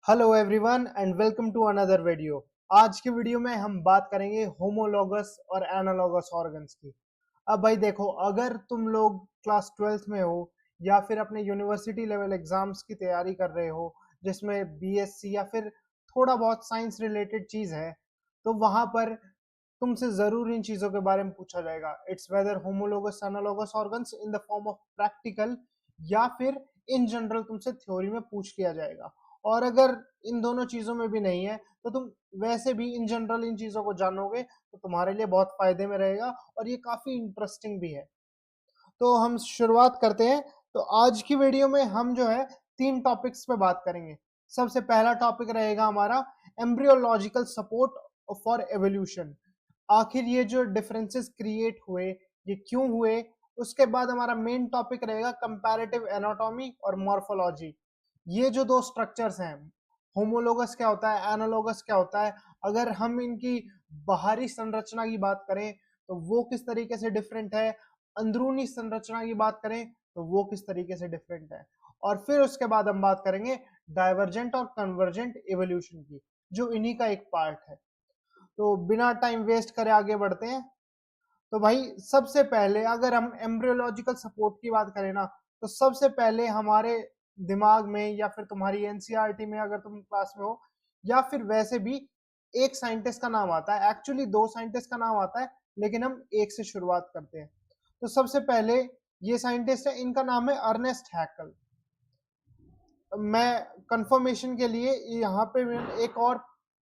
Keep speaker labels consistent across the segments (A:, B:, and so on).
A: Hello everyone and welcome to another video. आज की video में हम बात करेंगे होमोलॉगस और एनालॉगस ऑर्गन्स की। अब भाई देखो, अगर तुम लोग क्लास 12th में हो या फिर अपने यूनिवर्सिटी लेवल एग्जाम्स की तैयारी कर रहे हो जिसमें बीएससी या फिर थोड़ा बहुत साइंस रिलेटेड चीज है, तो वहां पर तुमसे जरूर इन चीजों के बारे में पूछा जाएगा। It's whether homologous analogous organs in the form of practical या फिर इन जनरल तुमसे थ्योरी में पूछ लिया जाएगा। और अगर इन दोनों चीजों में भी नहीं है तो तुम वैसे भी इन जनरल इन चीजों को जानोगे तो तुम्हारे लिए बहुत फायदे में रहेगा और ये काफी इंटरेस्टिंग भी है। तो हम शुरुआत करते हैं। तो आज की वीडियो में हम जो है तीन टॉपिक्स पे बात करेंगे। सबसे पहला टॉपिक रहेगा हमारा एम्ब्रियोलॉजिकल सपोर्ट फॉर एवोल्यूशन। आखिर ये जो डिफरेंसेस क्रिएट हुए ये क्यों हुए। उसके बाद हमारा मेन टॉपिक रहेगा कंपैरेटिव एनाटॉमी और मॉर्फोलॉजी। ये जो दो स्ट्रक्चर्स हैं, होमोलोगस क्या होता है, एनालॉगस क्या होता है, अगर हम इनकी बाहरी संरचना की बात करें तो वो किस तरीके से डिफरेंट है, अंदरूनी संरचना की बात करें तो वो किस तरीके से डिफरेंट है। और फिर उसके बाद हम बात करेंगे डाइवर्जेंट और कन्वर्जेंट एवोल्यूशन की, जो इन्हीं का एक पार्ट है। तो बिना टाइम वेस्ट करे आगे बढ़ते हैं। तो भाई सबसे पहले अगर हम एम्ब्रियोलॉजिकल सपोर्ट की बात करें ना, तो सबसे पहले हमारे दिमाग में या फिर तुम्हारी एनसीईआरटी में अगर तुम क्लास में हो या फिर वैसे भी एक साइंटिस्ट का नाम आता है। एक्चुअली दो साइंटिस्ट का नाम आता है लेकिन हम एक से शुरुआत करते हैं। तो सबसे पहले ये साइंटिस्ट है, इनका नाम है अर्नेस्ट हैकल। मैं कंफर्मेशन के लिए यहाँ पे मैं एक और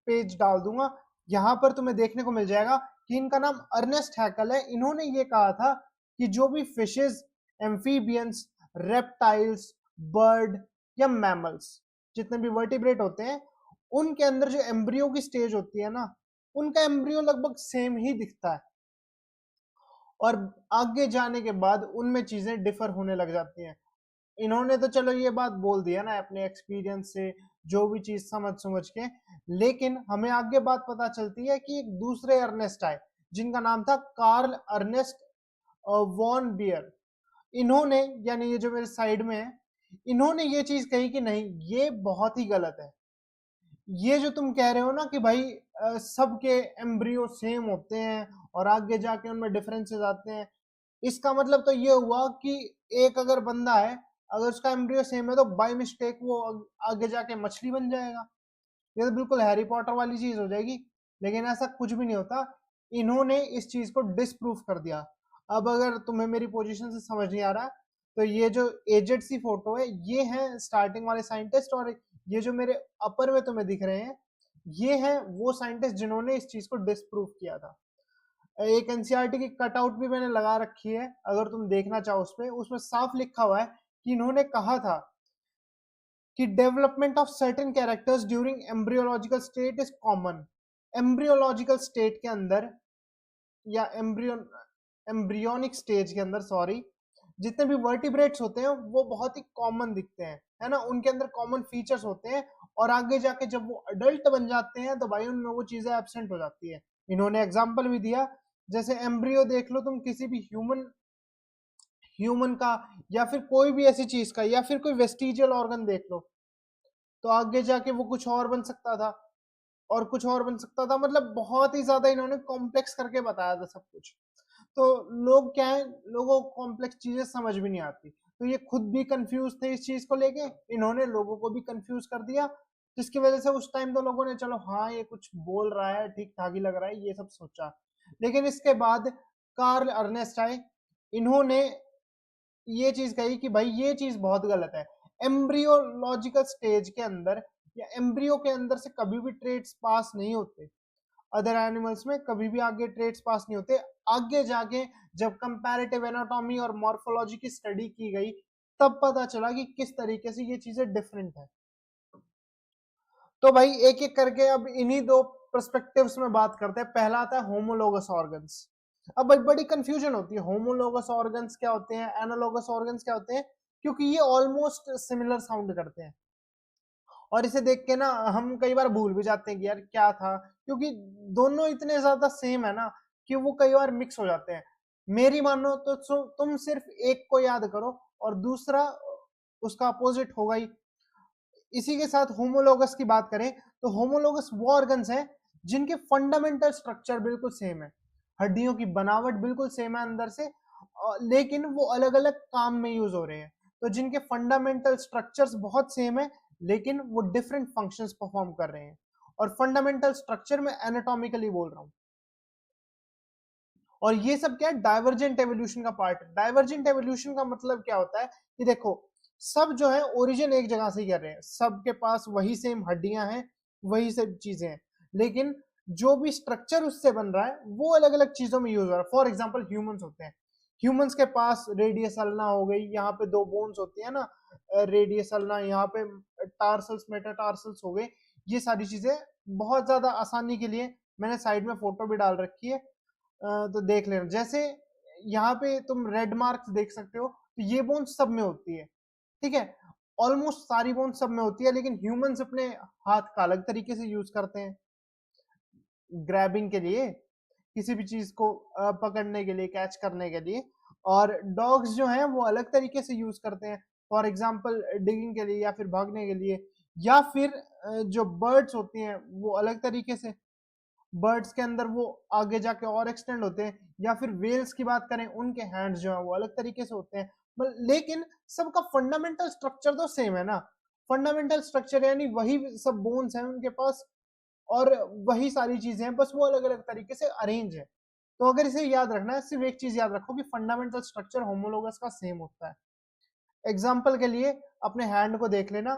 A: पेज डाल दूंगा, यहाँ पर तुम्हें देखने को मिल जाएगा कि इनका नाम अर्नेस्ट हैकल है। इन्होंने ये कहा था कि जो भी फिशेस, एम्फीबियंस, रेप्टाइल्स, बर्ड या मैमल्स, जितने भी वर्टिब्रेट होते हैं, उनके अंदर जो एम्ब्रियो की स्टेज होती है ना, उनका एम्ब्रियो लगभग सेम ही दिखता है और आगे जाने के बाद उनमें चीजें डिफर होने लग जाती हैं। इन्होंने तो चलो ये बात बोल दिया ना अपने एक्सपीरियंस से, जो भी चीज समझ समझ के, लेकिन हमें आगे बात पता चलती है कि एक दूसरे अर्नेस्ट आए जिनका नाम था कार्ल अर्नेस्ट वॉन बियर। इन्होंने, यानी ये जो मेरे साइड में है, इन्होंने ये चीज कही कि नहीं, ये बहुत ही गलत है। ये जो तुम कह रहे हो ना कि भाई सबके एम्ब्रियो सेम होते हैं और आगे जाके उनमें डिफरेंसेस आते हैं, इसका मतलब तो ये हुआ कि एक अगर बंदा है, अगर उसका एम्ब्रियो सेम है तो बाय मिस्टेक वो आगे जाके मछली बन जाएगा। ये तो बिल्कुल हैरी पॉटर वाली चीज हो जाएगी। लेकिन ऐसा कुछ भी नहीं होता। इन्होंने इस चीज को डिसप्रूव कर दिया। अब अगर तुम्हें मेरी पोजीशन से समझ नहीं आ रहा, तो ये जो एजेड सी फोटो है ये है स्टार्टिंग वाले साइंटिस्ट, और ये जो मेरे अपर में तुम्हें दिख रहे हैं ये हैं वो साइंटिस्ट जिन्होंने इस चीज को डिसप्रूव किया था। एक एनसीईआरटी की कटआउट भी मैंने लगा रखी है, अगर तुम देखना चाहो उस पे, उसमें साफ लिखा हुआ है कि इन्होंने कहा था कि development of certain characters during embryological state is common. Embryological state के अंदर या एम्ब्रियोनिक स्टेज के अंदर, सॉरी, जितने भी वर्टिब्रेट्स होते हैं वो बहुत ही कॉमन दिखते हैं, है ना, उनके अंदर कॉमन फीचर्स होते हैं। और आगे जाके जब वो अडल्ट बन जाते हैं तो भाई उनमें वो चीजें एब्सेंट हो जाती है। इन्होंने एग्जाम्पल भी दिया, जैसे एम्ब्रियो देख लो तुम किसी भी ह्यूमन ह्यूमन का, या फिर कोई भी ऐसी चीज का, या फिर कोई वेस्टिजियल ऑर्गन देख लो, तो आगे जाके वो कुछ और बन सकता था और कुछ और बन सकता था। मतलब बहुत ही ज्यादा इन्होंने कॉम्प्लेक्स करके बताया था सब कुछ। तो लोग क्या है, लोगों को कॉम्प्लेक्स चीजें समझ भी नहीं आती, तो ये खुद भी कंफ्यूज थे इस चीज को लेके, इन्होंने लोगों को भी कंफ्यूज कर दिया, जिसकी वजह से उस टाइम तो लोगों ने चलो हाँ ये कुछ बोल रहा है, ठीक ठाक ही लग रहा है, ये सब सोचा। लेकिन इसके बाद कार्ल अर्नेस्ट आए, इन्होंने ये चीज कही कि भाई ये चीज बहुत गलत है। एम्ब्रियोलॉजिकल स्टेज के अंदर या एम्ब्रियो के अंदर से कभी भी ट्रेड्स पास नहीं होते, अदर एनिमल्स में कभी भी आगे ट्रेड्स पास नहीं होते। आगे जाके जब कंपैरेटिव एनाटॉमी और मॉर्फोलॉजी की स्टडी की गई तब पता चला कि किस तरीके से ये चीजें डिफरेंट है। तो भाई एक एक करके अब इन्हीं दो पर्सपेक्टिव्स में बात करते हैं। पहला आता है होमोलोगस ऑर्गन्स। अब भाई बड़ी कंफ्यूजन होती है, होमोलोगस ऑर्गन्स क्या होते हैं, एनालोगस ऑर्गन्स क्या होते हैं, क्योंकि ये ऑलमोस्ट सिमिलर साउंड करते हैं और इसे देख के ना हम कई बार भूल भी जाते हैं कि यार क्या था, क्योंकि दोनों इतने ज्यादा सेम है ना कि वो कई बार मिक्स हो जाते हैं। मेरी मानो तो तुम सिर्फ एक को याद करो और दूसरा उसका अपोजिट होगा ही। इसी के साथ होमोलोगस की बात करें तो होमोलोगस वो ऑर्गन्स हैं जिनके फंडामेंटल स्ट्रक्चर बिल्कुल सेम है, हड्डियों की बनावट बिल्कुल सेम है अंदर से, लेकिन वो अलग अलग काम में यूज हो रहे हैं। तो जिनके फंडामेंटल स्ट्रक्चर्स बहुत सेम है लेकिन वो डिफरेंट फंक्शंस परफॉर्म कर रहे हैं। और फंडामेंटल स्ट्रक्चर में एनाटॉमिकली बोल रहा हूं। और ये सब क्या है, डाइवर्जेंट एवोल्यूशन का पार्ट है। डाइवर्जेंट एवोल्यूशन का मतलब क्या होता है कि देखो, सब जो है ओरिजिन एक जगह से ही कर रहे हैं, सबके पास वही सेम हड्डियां हैं, वही सब चीजें हैं, लेकिन जो भी स्ट्रक्चर उससे बन रहा है वो अलग अलग चीजों में यूज हो रहा है। फॉर एग्जाम्पल ह्यूमंस होते हैं, ह्यूमंस के पास रेडियस अल्ना हो गई, यहाँ पे दो बोन्स होती है ना, रेडियस अल्ना, यहाँ पे टार्सल्स मेटाटार्सल्स हो गए। ये सारी चीजें बहुत ज्यादा आसानी के लिए मैंने साइड में फोटो भी डाल रखी है, तो देख लेना। जैसे यहाँ पे तुम रेड मार्क्स देख सकते हो, तो ये बोन सब में होती है, ठीक है, ऑलमोस्ट सारी बोन सब में होती है, लेकिन ह्यूमंस अपने हाथ का अलग तरीके से यूज करते हैं ग्रैबिंग के लिए, किसी भी चीज को पकड़ने के लिए, कैच करने के लिए। और डॉग्स जो हैं वो अलग तरीके से यूज करते हैं, फॉर एग्जाम्पल डिगिंग के लिए या फिर भागने के लिए। या फिर जो बर्ड्स होती हैं वो अलग तरीके से, बर्ड्स के अंदर वो आगे जाके और एक्सटेंड होते हैं। या फिर वेल्स की बात करें, उनके हैंड्स जो है वो अलग तरीके से होते हैं, लेकिन सबका फंडामेंटल स्ट्रक्चर तो सेम है ना। फंडामेंटल स्ट्रक्चर यानी वही सब बोन्स हैं उनके पास, और वही सारी चीजें हैं, बस वो अलग अलग तरीके से अरेंज है। तो अगर इसे याद रखना है, सिर्फ एक चीज याद रखो कि फंडामेंटल स्ट्रक्चर होमोलोगस का सेम होता है। एग्जाम्पल के लिए अपने हैंड को देख लेना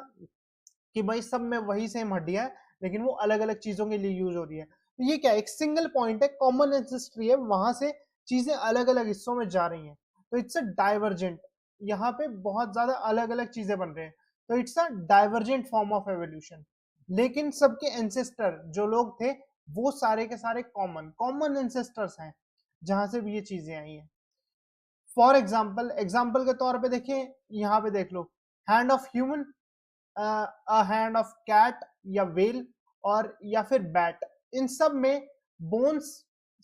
A: कि भाई सब में वही सेम हड्डियां है, लेकिन वो अलग अलग चीजों के लिए यूज हो रही है। तो ये क्या, एक सिंगल पॉइंट है, कॉमन एंसेस्ट्री है, वहां से चीजें अलग अलग हिस्सों में जा रही हैं। तो इट्स अ डाइवर्जेंट, यहाँ पे बहुत ज्यादा अलग अलग चीजें बन रहे हैं, तो it's a divergent form of evolution. लेकिन सबके एंसेस्टर जो लोग थे वो सारे के सारे कॉमन कॉमन एंसेस्टर्स हैं, जहां से भी ये चीजें आई हैं। फॉर एग्जाम्पल, एग्जाम्पल के तौर पे देखिए, यहाँ पे देख लो, hand of human, hand of cat या वेल, और या फिर बैट, इन सब में बोन्स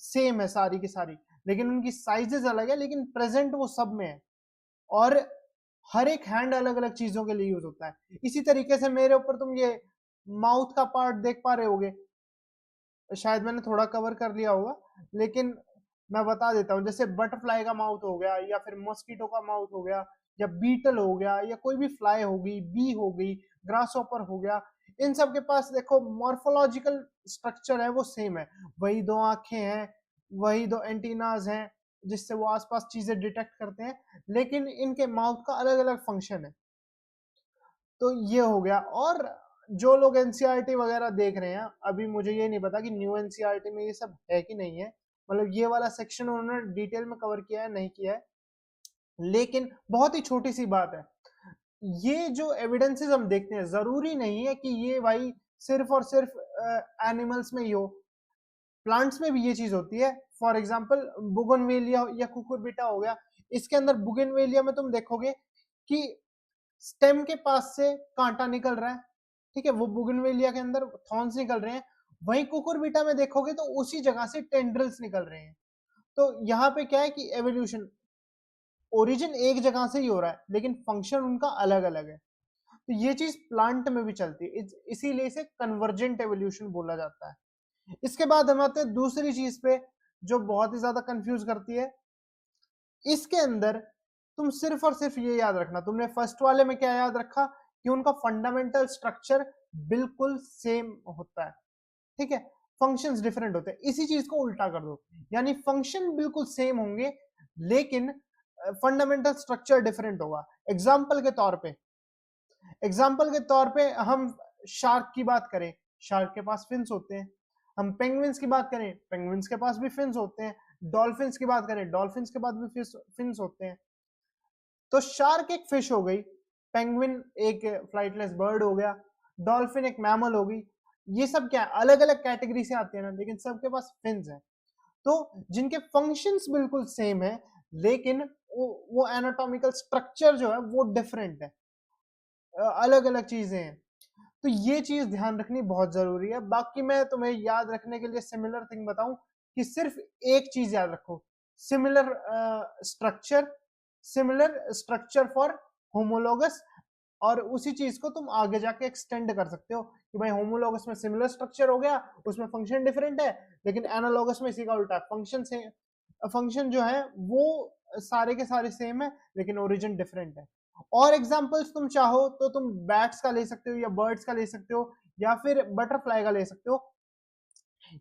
A: सेम है सारी की सारी, लेकिन उनकी साइजेस अलग है, लेकिन प्रेजेंट वो सब में है। और हर एक हैंड अलग अलग चीजों के लिए यूज होता है। इसी तरीके से मेरे ऊपर तुम ये माउथ का पार्ट देख पा रहे होगे, शायद मैंने थोड़ा कवर कर लिया होगा, लेकिन मैं बता देता हूँ। जैसे बटरफ्लाई का माउथ हो गया, या फिर मॉस्किटो का माउथ हो गया, या बीटल हो गया, या कोई भी फ्लाई हो गई, बी हो गई, ग्रासहॉपर हो गया, इन सब के पास देखो मॉर्फोलॉजिकल स्ट्रक्चर है वो सेम है, वही दो आंखें हैं, वही दो एंटीनाज हैं जिससे वो आसपास चीजें डिटेक्ट करते हैं, लेकिन इनके माउथ का अलग अलग फंक्शन है। तो ये हो गया। और जो लोग एनसीईआरटी वगैरह देख रहे हैं, अभी मुझे ये नहीं पता कि न्यू एनसीईआरटी में ये सब है कि नहीं है, मतलब ये वाला सेक्शन उन्होंने डिटेल में कवर किया है नहीं किया है, लेकिन बहुत ही छोटी सी बात है। ये जो एविडेंसेस हम देखते हैं, जरूरी नहीं है कि ये भाई सिर्फ और सिर्फ एनिमल्स में ही हो, प्लांट्स में भी ये चीज होती है। फॉर एग्जाम्पल बुगनवेलिया या कुकुरबिटा हो गया, इसके अंदर बुगनवेलिया में तुम देखोगे कि स्टेम के पास से कांटा निकल रहा है, ठीक है, वो बुगनवेलिया के अंदर थॉर्न्स निकल रहे हैं। वहीं कुकुरबिटा में देखोगे तो उसी जगह से टेंड्रिल्स निकल रहे हैं। तो यहाँ पे क्या है कि एवोल्यूशन, ओरिजिन एक जगह से ही हो रहा है, लेकिन फंक्शन उनका अलग अलग है। तो ये चीज प्लांट में भी चलती है, इसीलिए इसे कन्वर्जेंट एवोल्यूशन बोला जाता है। इसके बाद हम आते हैं दूसरी चीज पे जो बहुत ही ज्यादा कंफ्यूज करती है। इसके अंदर तुम सिर्फ और सिर्फ ये याद रखना, तुमने फर्स्ट वाले में क्या याद रखा कि उनका फंडामेंटल स्ट्रक्चर बिल्कुल सेम होता है, ठीक है, फंक्शंस डिफरेंट होते हैं। इसी चीज को उल्टा कर दो, यानी फंक्शन बिल्कुल सेम होंगे लेकिन फंडामेंटल स्ट्रक्चर डिफरेंट होगा। एग्जाम्पल के तौर पे हम शार्क की बात करें, शार्क के पास फिन्स होते हैं। हम पेंगुइन्स की बात करें, पेंगुइन्स के पास भी फिन्स होते हैं। डॉल्फिन्स की बात करें, डॉल्फिन्स के पास भी फिन्स होते हैं। तो शार्क एक फिश हो गई, पेंगुइन एक फ्लाइटलेस बर्ड हो गया, डॉल्फिन एक मैमल हो गई। ये सब क्या है, अलग अलग कैटेगरी से आते हैं ना, लेकिन सबके पास फिन्स हैं। तो जिनके फंक्शंस बिल्कुल सेम है, लेकिन वो एनाटॉमिकल स्ट्रक्चर जो है वो डिफरेंट है, अलग अलग चीजें हैं। तो ये चीज ध्यान रखनी बहुत जरूरी है। बाकी मैं तुम्हें याद रखने के लिए सिमिलर थिंग बताऊं कि सिर्फ एक चीज याद रखो, similar structure, similar structure for homologous और उसी चीज को तुम आगे जाके एक्सटेंड कर सकते हो कि भाई होमोलॉगस में सिमिलर स्ट्रक्चर हो गया, उसमें फंक्शन डिफरेंट है, लेकिन एनालॉगस में इसी का उल्टा फंक्शन से फंक्शन जो है वो सारे के सारे सेम है लेकिन ओरिजिन डिफरेंट है। और एग्जांपल्स तुम चाहो तो तुम बैट्स का ले सकते हो या बर्ड्स का ले सकते हो या फिर बटरफ्लाई का ले सकते हो।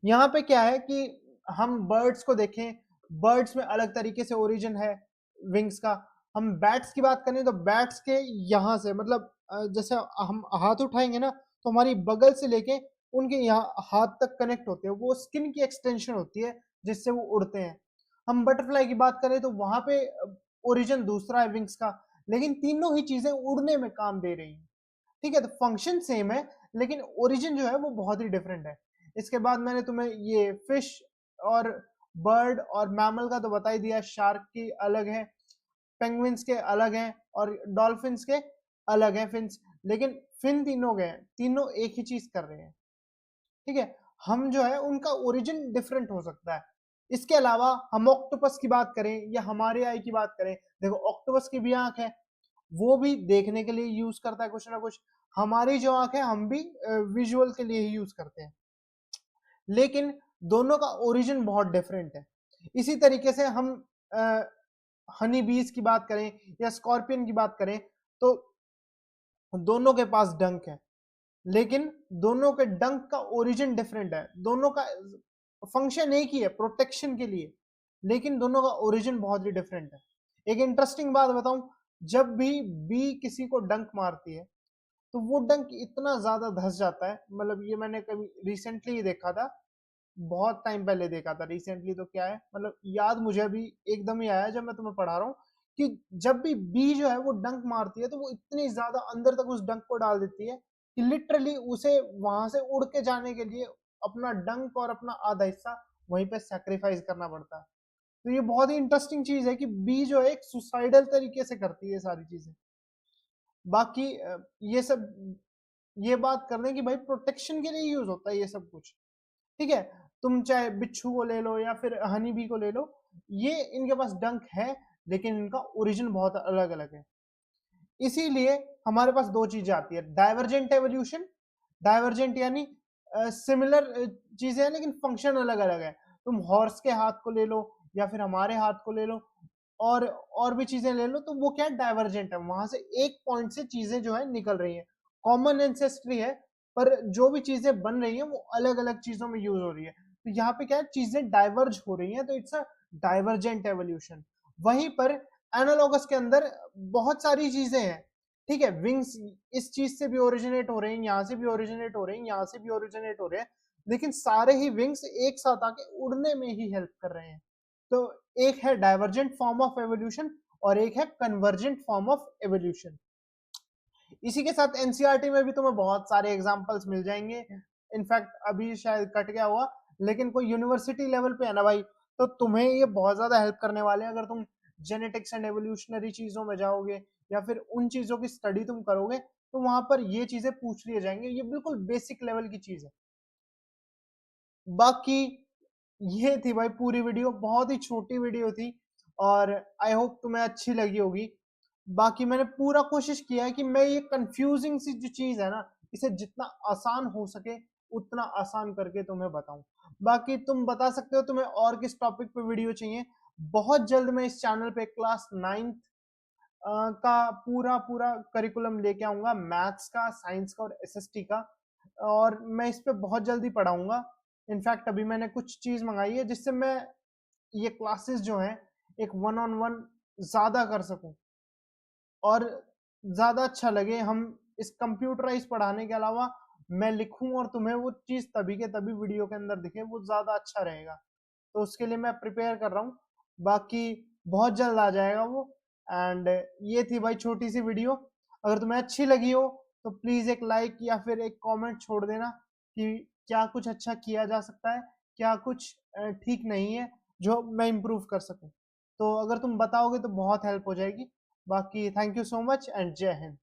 A: यहाँ पे क्या है कि हम बर्ड्स को देखें, बर्ड्स में अलग तरीके से ओरिजिन है विंग्स का। हम बैट्स की बात करें तो बैट्स के यहाँ से मतलब जैसे हम हाथ उठाएंगे ना तो हमारी बगल से लेके उनके यहाँ हाथ तक कनेक्ट होते हैं, वो स्किन की एक्सटेंशन होती है जिससे वो उड़ते हैं। हम बटरफ्लाई की बात करें तो वहां पे ओरिजिन दूसरा है विंग्स का, लेकिन तीनों ही चीजें उड़ने में काम दे रही हैं। ठीक है, तो फंक्शन सेम है लेकिन ओरिजिन जो है वो बहुत ही डिफरेंट है। इसके बाद मैंने तुम्हें ये फिश और बर्ड और मैमल का तो बता ही दिया, शार्क की अलग है, पेंगुइन्स के अलग हैं और डॉल्फिन्स के अलग हैं फिन्स, लेकिन फिन तीनों के हैं, तीनों एक ही चीज कर रहे हैं। ठीक है, हम जो है उनका ओरिजिन डिफरेंट हो सकता है। इसके अलावा हम ऑक्टोपस की बात करें या हमारे आई की बात करें, देखो ऑक्टोपस की भी आंख है, वो भी देखने के लिए यूज करता है कुछ ना कुछ। हमारी जो आंख है हम भी विजुअल के लिए ही यूज करते हैं, लेकिन दोनों का ओरिजिन बहुत डिफरेंट है। इसी तरीके से हम हनी बीज की बात करें या स्कॉर्पियन की बात करें तो दोनों के पास डंक है, लेकिन दोनों के डंक का ओरिजिन डिफरेंट है। दोनों का फंक्शन एक ही है प्रोटेक्शन के लिए, लेकिन दोनों का ओरिजिन बहुत ही डिफरेंट है। एक इंटरेस्टिंग बात बताऊं, जब भी बी किसी को डंक मारती है तो वो डंक इतना ज्यादा धस जाता है, मतलब ये मैंने कभी रिसेंटली ही देखा था, बहुत टाइम पहले देखा था, रिसेंटली तो क्या है मतलब याद मुझे अभी एकदम ही आया जब मैं तुम्हें पढ़ा रहा हूँ कि जब भी बी जो है वो डंक मारती है तो वो इतनी ज्यादा अंदर तक उस डंक को डाल देती है कि लिटरली उसे वहां से उड़ के जाने के लिए अपना डंक और अपना आधा हिस्सा वहीं पे सेक्रीफाइस करना पड़ता है। तो ये बहुत ही इंटरेस्टिंग चीज है कि बी जो है एक सुसाइडल तरीके से करती है सारी चीजें। बाकी ये सब ये बात कर रहे हैं कि भाई प्रोटेक्शन के लिए यूज होता है ये सब कुछ। ठीक है, तुम चाहे बिच्छू को ले लो या फिर हनी बी को ले लो, ये इनके पास डंक है लेकिन इनका ओरिजिन बहुत अलग अलग है। इसीलिए हमारे पास दो चीजें आती है, डाइवर्जेंट एवोल्यूशन, डाइवर्जेंट यानी सिमिलर चीजें हैं लेकिन फंक्शन अलग अलग है। तुम हॉर्स के हाथ को ले लो या फिर हमारे हाथ को ले लो और भी चीजें ले लो, तो वो क्या डाइवर्जेंट है, वहां से एक पॉइंट से चीजें जो है निकल रही है, कॉमन एंसेस्ट्री है पर जो भी चीजें बन रही है वो अलग अलग चीजों में यूज हो रही है। तो यहाँ पे क्या है, चीजें डाइवर्ज हो रही हैं तो इट्स अ डाइवर्जेंट एवोल्यूशन। वहीं पर एनालॉगस के अंदर बहुत सारी चीजें हैं। ठीक है, विंग्स इस चीज से भी ओरिजिनेट हो रहे हैं, यहाँ से भी ओरिजिनेट हो रहे हैं, यहाँ से भी ओरिजिनेट हो रहे हैं, लेकिन सारे ही विंग्स एक साथ आके उड़ने में ही हेल्प कर रहे हैं। तो एक है डाइवर्जेंट फॉर्म ऑफ एवोल्यूशन और एक है कन्वर्जेंट फॉर्म ऑफ एवोल्यूशन। इसी के साथ एनसीईआरटी में भी तुम्हें बहुत सारे एग्जांपल्स मिल जाएंगे, इनफैक्ट अभी शायद कट गया हुआ, लेकिन कोई यूनिवर्सिटी लेवल पे है ना भाई, तो तुम्हें ये बहुत ज्यादा हेल्प करने वाले हैं। अगर तुम जेनेटिक्स एंड एवोल्यूशनरी चीजों में जाओगे या फिर उन चीजों की स्टडी तुम करोगे तो वहां पर ये चीजें पूछ लिए जाएंगे, ये बिल्कुल बेसिक लेवल की चीज है। बाकी ये थी भाई पूरी वीडियो, बहुत ही छोटी वीडियो थी और आई होप तुम्हें अच्छी लगी होगी। बाकी मैंने पूरा कोशिश किया है कि मैं ये कंफ्यूजिंग सी जो चीज है ना इसे जितना आसान हो सके उतना आसान करके तुम्हें बताऊं। बाकी तुम बता सकते हो तुम्हें और किस टॉपिक पे वीडियो चाहिए। बहुत जल्द मैं इस चैनल पे क्लास 9th का पूरा पूरा करिकुलम लेके आऊंगा, मैथ्स का, साइंस का और एसएसटी का, और मैं इस पे बहुत जल्दी पढ़ाऊंगा। इनफैक्ट अभी मैंने कुछ चीज मंगाई है जिससे मैं ये क्लासेस जो हैं एक वन ऑन वन ज्यादा कर सकूं और ज्यादा अच्छा लगे। हम इस कंप्यूटराइज पढ़ाने के अलावा मैं लिखूं और तुम्हें वो चीज तभी के तभी वीडियो के अंदर दिखे, वो ज्यादा अच्छा रहेगा। तो उसके लिए मैं प्रिपेयर कर रहा हूँ, बाकी बहुत जल्द आ जाएगा वो। एंड ये थी भाई छोटी सी वीडियो, अगर तुम्हें अच्छी लगी हो तो प्लीज एक लाइक या फिर एक कमेंट छोड़ देना कि क्या कुछ अच्छा किया जा सकता है, क्या कुछ ठीक नहीं है जो मैं इम्प्रूव कर सकूं। तो अगर तुम बताओगे तो बहुत हेल्प हो जाएगी। बाकी thank you so much and जय हिंद।